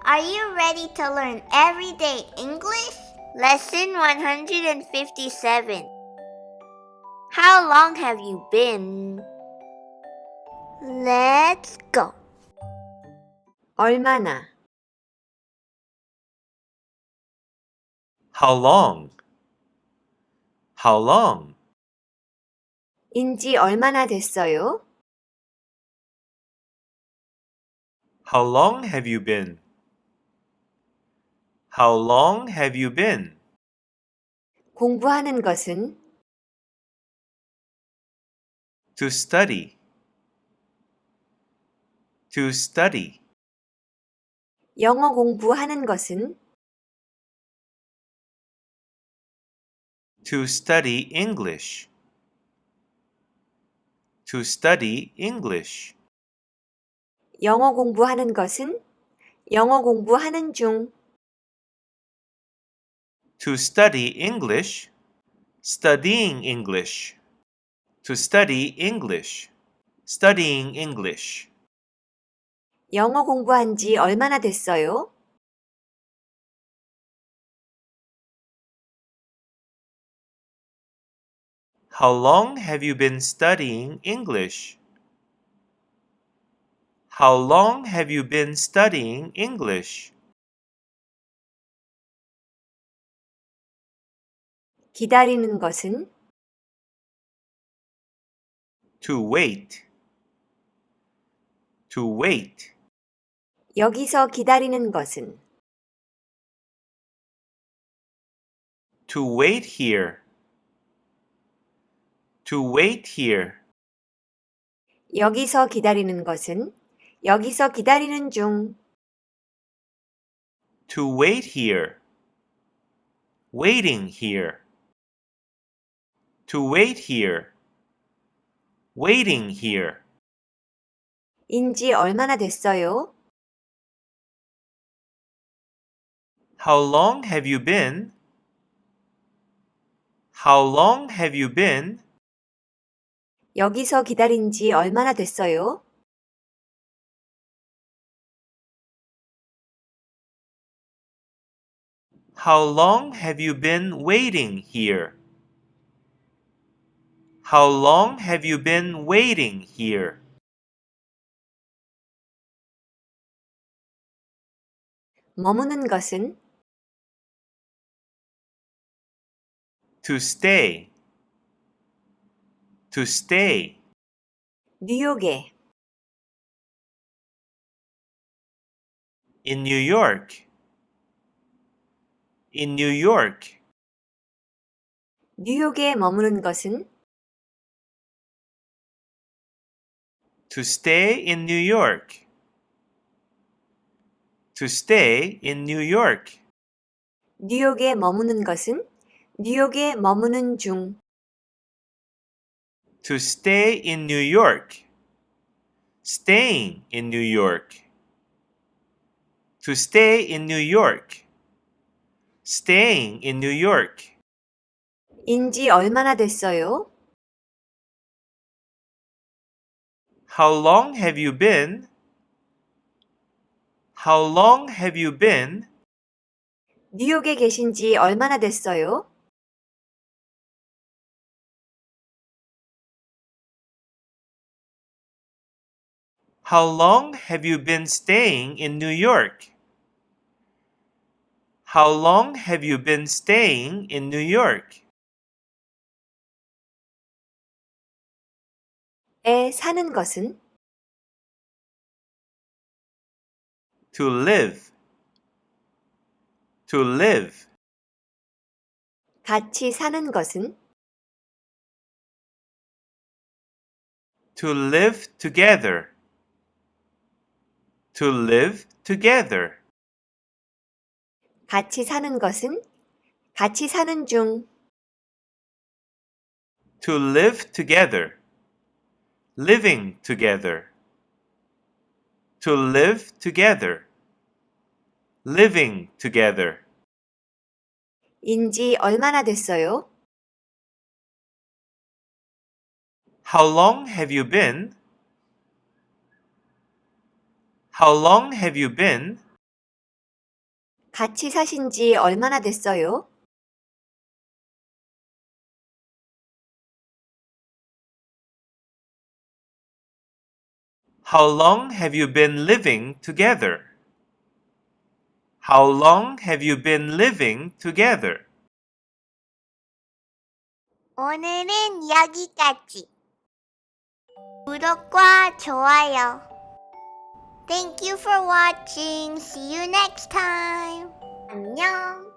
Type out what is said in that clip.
Are you ready to learn everyday English? Lesson 157. How long have you been? Let's go. 얼마나, How long? How long? 인지 얼마나 됐어요? How long have you been? How long have you been? 공부하는 것은 To study. To study. 영어 공부하는 것은 To study English. To study English. 영어 공부하는 것은 영어 공부하는 중 To study English. Studying English. To study English. Studying English. 영어 공부한 지 얼마나 됐어요? How long have you been studying English? How long have you been studying English? 기다리는 것은 To wait. To wait. 여기서 기다리는 것은 To wait here. To wait here. 여기서 기다리는 것은 여기서 기다리는 중 To wait here. Waiting here. To wait here. Waiting here. 인지 얼마나 됐어요? How long have you been? How long have you been? 여기서 기다린 지 얼마나 됐어요? How long have you been waiting here? How long have you been waiting here? 머무는 것은 To stay. To stay. 뉴욕에 In New York. In New York. 뉴욕에 머무는 것은 To stay in New York. To stay in New York. 뉴욕에 머무는 것은 뉴욕에 머무는 중 To stay in New York. Staying in New York. To stay in New York. Staying in New York. 인지 얼마나 됐어요? How long have you been? How long have you been? 뉴욕에 계신 지 얼마나 됐어요? How long have you been staying in New York? How long have you been staying in New York? 에 사는 것은 To live. To live. 같이 사는 것은 To live together. To live together. 같이 사는 것은 같이 사는 중 To live together. Living together. To live together. Living together. 인지 얼마나 됐어요? How long have you been? How long have you been? 같이 사신 지 얼마나 됐어요? How long have you been living together? How long have you been living together? 오늘은 여기까지. 구독과 좋아요. Thank you for watching. See you next time. 안녕.